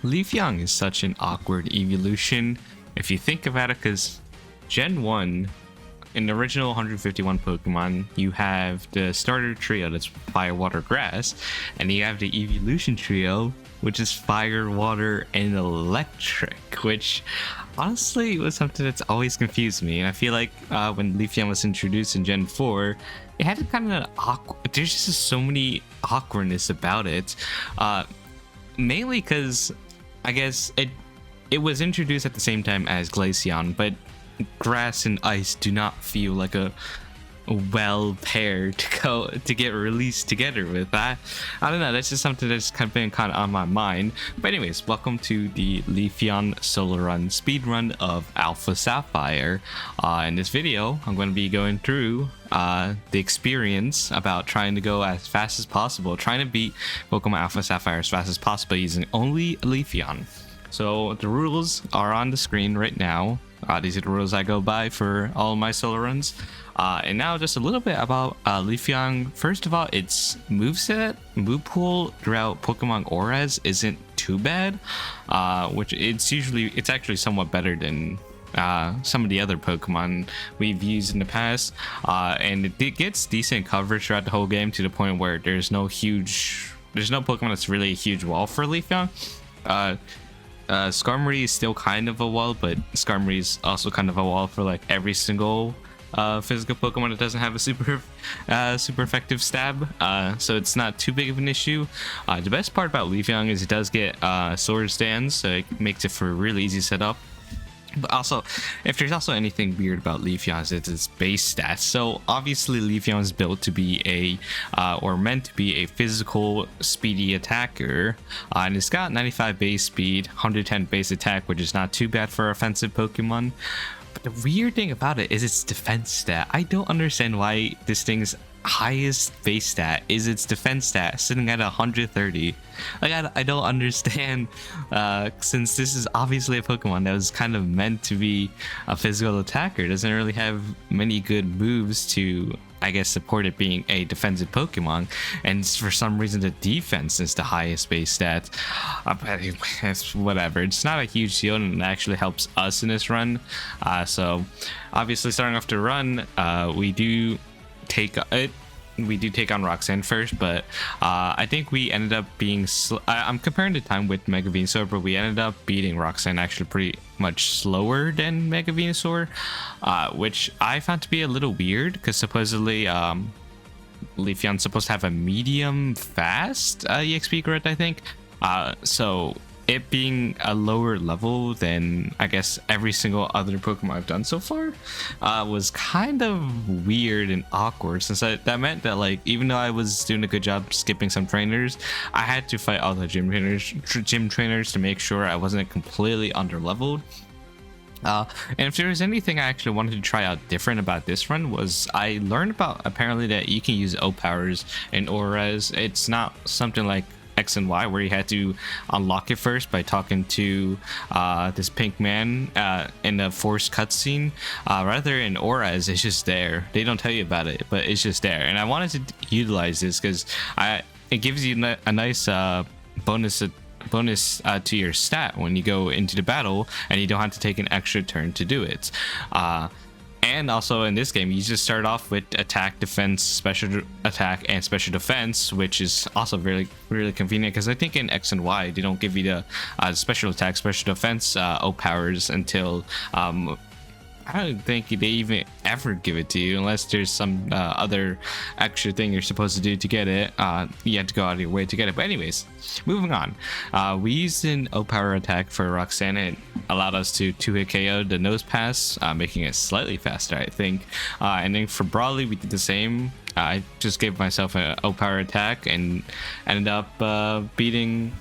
Leafeon is such an awkward evolution if you think about it, because Gen 1, in the original 151 Pokemon, you have the starter trio that's Fire, Water, Grass, and you have the Eeveelution trio, which is Fire, Water, and Electric, which honestly was something that's always confused me. And I feel like when Leafeon was introduced in Gen 4, it had kind of an awkward, there's just so many awkwardness about it. Mainly because I guess it was introduced at the same time as Glaceon, but grass and ice do not feel like a well paired to get released together with that. I don't know, that's just something that's been kind of on my mind. But anyways, welcome to the Leafeon solo run speed run of Alpha Sapphire. In this video I'm going to be going through the experience about trying to go as fast as possible, trying to beat Pokemon Alpha Sapphire as fast as possible using only Leafeon. So the rules are on the screen right now. These are the rules I go by for all of my solo runs. And now just a little bit about Leafeon. First of all, its moveset, move pool throughout Pokemon Auras isn't too bad, which it's actually somewhat better than some of the other Pokemon we've used in the past. And it gets decent coverage throughout the whole game to the point where there's no Pokemon that's really a huge wall for Leafeon. Skarmory is still kind of a wall, but Skarmory is also kind of a wall for like every single physical Pokemon that doesn't have a super effective stab, so it's not too big of an issue. The best part about Leafeon is it does get sword stands, so it makes it for a really easy setup. But also, if there's also anything weird about Leafeon, it's its base stats. So obviously Leafeon is built to be or meant to be a physical speedy attacker, and it's got 95 base speed, 110 base attack, which is not too bad for offensive Pokemon. But the weird thing about it is its defense stat. I don't understand why this thing's highest base stat is its defense stat, sitting at 130. Like, I don't understand, since this is obviously a Pokemon that was kind of meant to be a physical attacker. It doesn't really have many good moves to, I guess, support it being a defensive Pokemon, and for some reason the defense is the highest base stat. It's whatever, it's not a huge deal, and it actually helps us in this run. So obviously starting off the run, we do take on Roxanne first, but I think we ended up being I'm comparing the time with Mega Venusaur, but we ended up beating Roxanne actually pretty much slower than Mega Venusaur, which I found to be a little weird, because supposedly Leafeon's supposed to have a medium fast EXP growth, I think. So it being a lower level than, I guess, every single other Pokemon I've done so far was kind of weird and awkward, since that meant that, like, even though I was doing a good job skipping some trainers, I had to fight all the gym trainers to make sure I wasn't completely underleveled. And if there was anything I actually wanted to try out different about this run, was I learned about apparently that you can use O powers in Auras. It's not something like X and Y where you had to unlock it first by talking to this pink man in a forced cutscene. Rather, in Auras, it's just there. They don't tell you about it, but it's just there. And I wanted to utilize this because it gives you a nice bonus to your stat when you go into the battle, and you don't have to take an extra turn to do it. And also in this game, you just start off with attack, defense, special attack, and special defense, which is also really, really convenient, because I think in X and Y, they don't give you the special attack, special defense O powers until I don't think they even ever give it to you unless there's some other extra thing you're supposed to do to get it. You have to go out of your way to get it. But anyways, moving on. We used an O-Power attack for Roxanne, and it allowed us to 2-hit KO the Nose Pass, making it slightly faster, I think. And then for Brawly, we did the same. I just gave myself an O-Power attack and ended up beating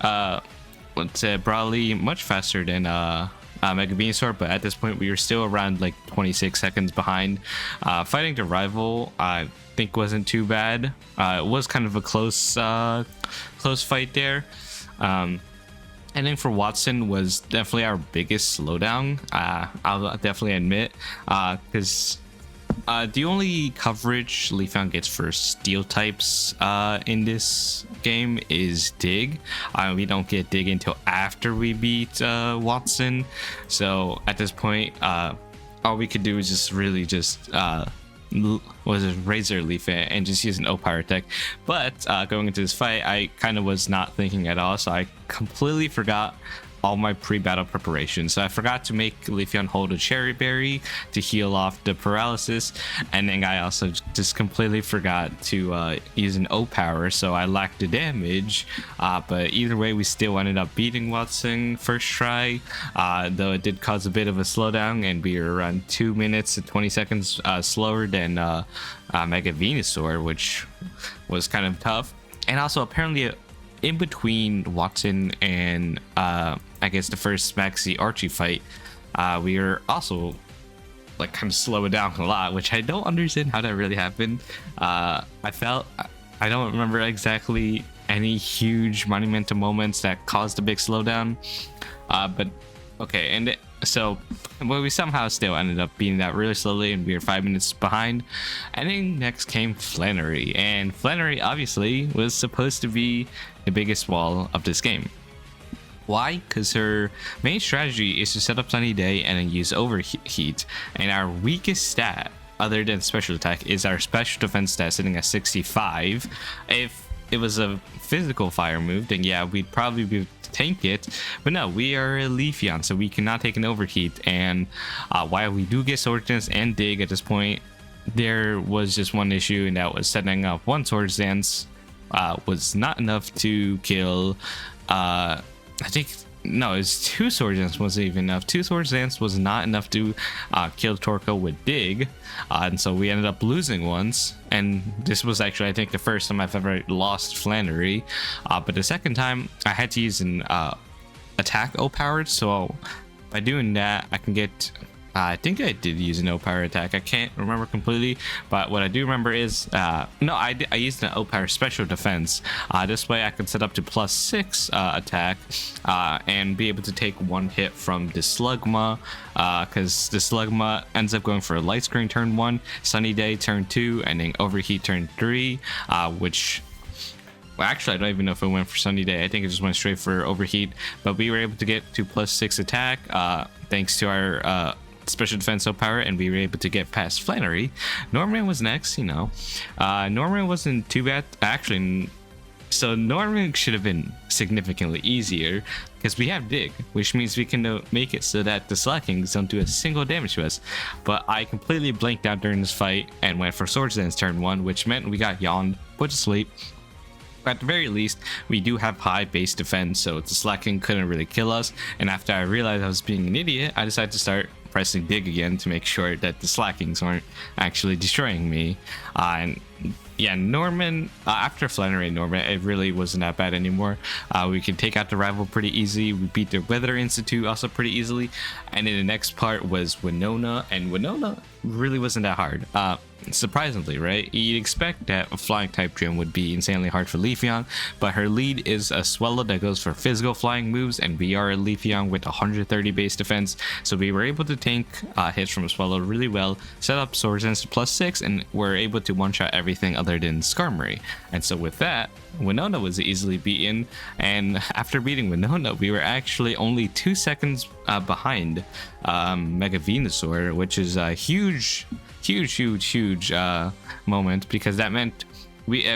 Brawly much faster than Mega Venusaur, but at this point we were still around like 26 seconds behind. Fighting the rival, I think, wasn't too bad. It was kind of a close fight there. And then for Watson was definitely our biggest slowdown. I'll definitely admit, because The only coverage Leafeon gets for steel types in this game is dig. We don't get dig until after we beat Watson. So at this point, all we could do is just really just was it Razor Leaf and just use an O-Power tech. But going into this fight, I kind of was not thinking at all, so I completely forgot all my pre-battle preparation. So I forgot to make Leafeon hold a cherry berry to heal off the paralysis, and then I also just completely forgot to use an O-Power, so I lacked the damage. But either way, we still ended up beating Watson first try, though it did cause a bit of a slowdown, and we were around 2 minutes and 20 seconds slower than Mega Venusaur, which was kind of tough. And also apparently in between Watson and I guess the first Maxi Archie fight, we were also like kind of slowing down a lot, which I don't understand how that really happened. I don't remember exactly any huge monumental moments that caused a big slowdown, but okay. And so we somehow still ended up beating that really slowly, and we were 5 minutes behind. And then next came Flannery, and Flannery obviously was supposed to be the biggest wall of this game. Why? Because her main strategy is to set up Sunny Day and then use Overheat, and our weakest stat other than special attack is our special defense stat sitting at 65. If it was a physical fire move, then yeah, we'd probably be able to tank it, but no, we are a Leafeon, so we cannot take an Overheat. And while we do get Sword Dance and Dig at this point, there was just one issue, and that was setting up one Sword Dance was not enough to kill I think no, it's 2 Sword Dance wasn't even enough. 2 Sword Dance was not enough to kill Torko with Dig, and so we ended up losing once. And this was actually, I think, the first time I've ever lost Flannery. But the second time, I had to use an attack O-powered. So by doing that, I can get. I think I did use an O-Power attack. I can't remember completely, but what I do remember is no, I used an O-Power special defense. This way I can set up to +6 attack and be able to take one hit from the Slugma, because the Slugma ends up going for a Light Screen turn 1, Sunny Day turn 2, and then Overheat turn 3, which... Well, actually, I don't even know if it went for Sunny Day. I think it just went straight for Overheat, but we were able to get to +6 attack thanks to our special defense O-Power, and we were able to get past Flannery. Norman was next, you know. Norman wasn't too bad, actually. So Norman should have been significantly easier because we have Dig, which means we can make it so that the Slackings don't do a single damage to us. But I completely blanked out during this fight and went for Swords Dance turn 1, which meant we got yawned, put to sleep. At the very least, we do have high base defense, so the Slacking couldn't really kill us. And after I realized I was being an idiot, I decided to start pressing Dig again to make sure that the Slackings aren't actually destroying me. And yeah, Norman, after Flannery and Norman, it really wasn't that bad anymore. We could take out the rival pretty easy. We beat their Weather Institute also pretty easily. And then the next part was Winona, and Winona really wasn't that hard. Surprisingly, right? You'd expect that a flying type gym would be insanely hard for Leafeon, but her lead is a Swellow that goes for physical flying moves, and we are a Leafeon with 130 base defense, so we were able to tank hits from Swellow really well, set up Sword Dance to +6, and were able to one-shot everything other than Skarmory. And so with that, Winona was easily beaten, and after beating Winona, we were actually only 2 seconds behind Mega Venusaur, which is a huge moment, because that meant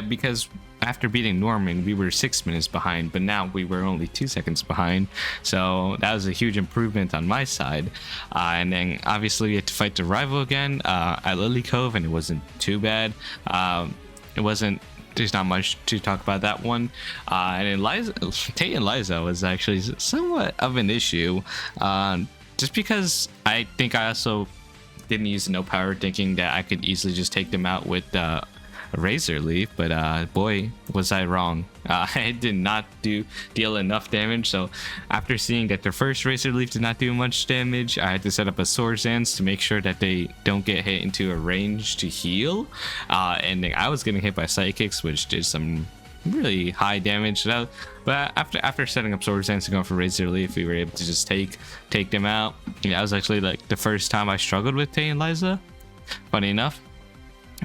because after beating Norman, we were 6 minutes behind, but now we were only 2 seconds behind. So that was a huge improvement on my side. And then obviously we had to fight the rival again at Lily Cove, and it wasn't too bad. There's not much to talk about that one. And then Tate and Liza was actually somewhat of an issue, just because I think I also didn't use no power, thinking that I could easily just take them out with a Razor Leaf, but boy, was I wrong. I did not deal enough damage. So after seeing that their first Razor Leaf did not do much damage, I had to set up a Sword Dance to make sure that they don't get hit into a range to heal. And then I was getting hit by Psychics, which did some really high damage. But after setting up Sword Dance and going for Razor Leaf, we were able to just take them out. Yeah, that was actually like the first time I struggled with Tay and Liza. funny enough.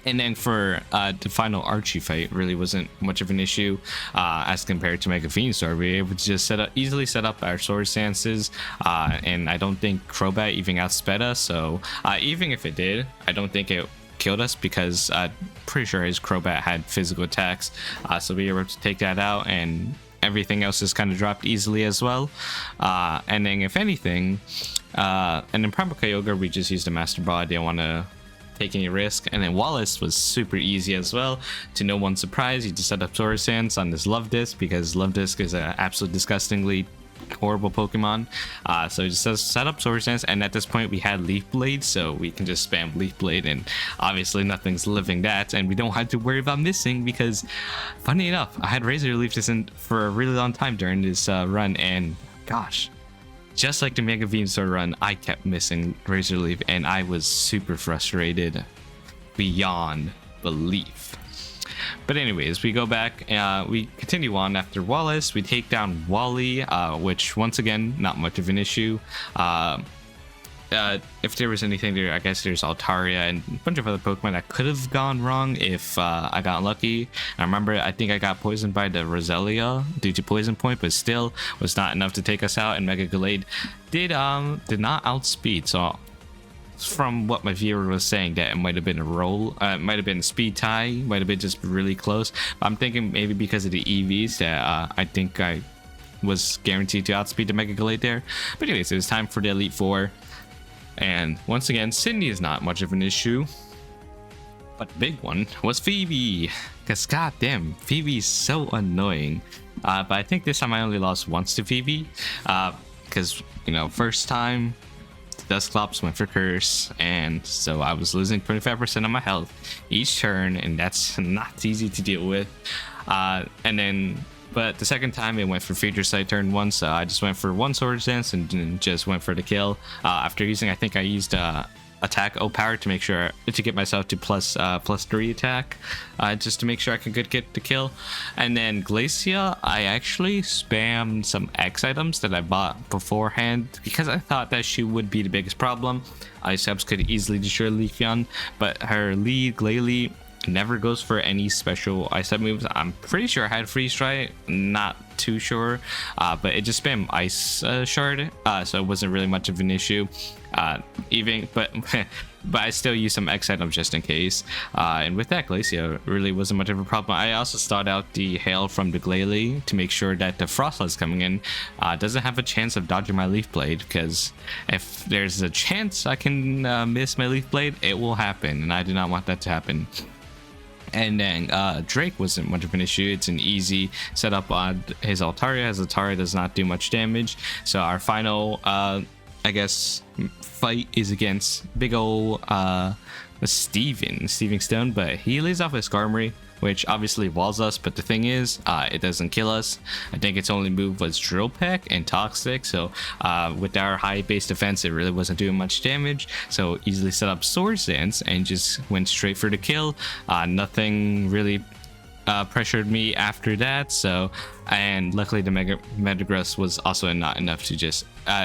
And then for the final Archie fight, really wasn't much of an issue as compared to Mega Venusaur. We were able to just easily set up our sword stances, and I don't think Crobat even outsped us. So even if it did, I don't think it killed us, because I'm pretty sure his Crobat had physical attacks. So we were able to take that out, and everything else just kind of dropped easily as well. And then if anything, and then Primal Kyogre, we just used a Master Ball. I didn't want to take any risk. And then Wallace was super easy as well. To no one's surprise, you just set up Sword Stance on this Love Disc, because Love Disc is an absolute disgustingly horrible Pokemon. So just set up Sword Stance, and at this point we had Leaf Blade, so we can just spam Leaf Blade, and obviously nothing's living that, and we don't have to worry about missing, because funny enough, I had Razor Leaf for a really long time during this run, and gosh, just like the Mega Venusaur run, I kept missing Razor Leaf, and I was super frustrated beyond belief. But anyways, we go back, we continue on after Wallace. We take down Wally, which once again, not much of an issue. If there was anything there, I guess there's Altaria and a bunch of other Pokemon that could have gone wrong if I got lucky. I remember, I think I got poisoned by the Roselia due to Poison Point, but still was not enough to take us out. And Mega Gallade did not outspeed. So from what my viewer was saying, that it might have been a roll, it might have been a speed tie, might have been just really close. I'm thinking maybe because of the EVs that I think I was guaranteed to outspeed the Mega Gallade there. But anyways, it was time for the Elite Four. And once again, Sydney is not much of an issue, but the big one was Phoebe, because goddamn, Phoebe's so annoying. But I think this time I only lost once to Phoebe, because, you know, first time Dusclops went for Curse, and so I was losing 25% of my health each turn, and that's not easy to deal with. But the second time it went for Future Sight turn 1, so I just went for one Sword Dance and just went for the kill. After using, I think I used attack O-Power to make sure to get myself to plus 3 attack, just to make sure I could get the kill. And then Glacia, I actually spammed some X items that I bought beforehand, because I thought that she would be the biggest problem. Ice Subs could easily destroy Leafeon, but her lead Glalie never goes for any special ice type moves. I'm pretty sure I had Freeze Dry, not too sure, but it just spammed Ice Shard, so it wasn't really much of an issue. But I still use some X items just in case. And with that, Glacia really wasn't much of a problem. I also started out the Hail from the Glalie to make sure that the Frostlass coming in doesn't have a chance of dodging my Leaf Blade, because if there's a chance I can miss my Leaf Blade, it will happen, and I do not want that to happen. And then Drake wasn't much of an issue. It's an easy setup on his Altaria. His Altaria does not do much damage. So our final, I guess, fight is against big ol' Steven Stone, but he lays off his Skarmory, which obviously walls us, but the thing is, it doesn't kill us. I think its only move was Drill Peck and Toxic, so with our high base defense, it really wasn't doing much damage, so easily set up Sword Dance and just went straight for the kill. Nothing really pressured me after that, so, and luckily the Metagross was also not enough to just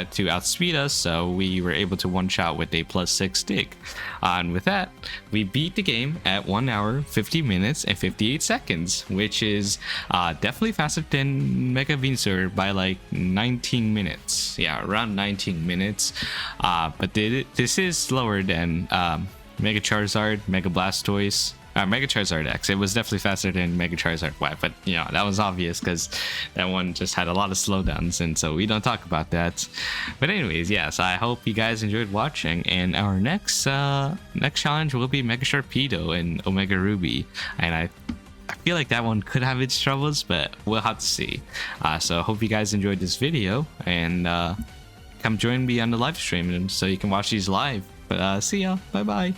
to outspeed us, so we were able to one-shot with a +6 dig. And with that, we beat the game at 1 hour 50 minutes and 58 seconds, which is definitely faster than Mega Venusaur by like 19 minutes. Yeah, around 19 minutes. But this is slower than Mega Charizard, Mega Blastoise, Mega Charizard X. It was definitely faster than Mega Charizard Y, but you know, that was obvious because that one just had a lot of slowdowns, and so we don't talk about that. But anyways, yes, I hope you guys enjoyed watching, and our next challenge will be Mega Sharpedo and Omega Ruby, and I feel like that one could have its troubles, but we'll have to see. So I hope you guys enjoyed this video, and come join me on the live stream so you can watch these live. But see ya, bye bye.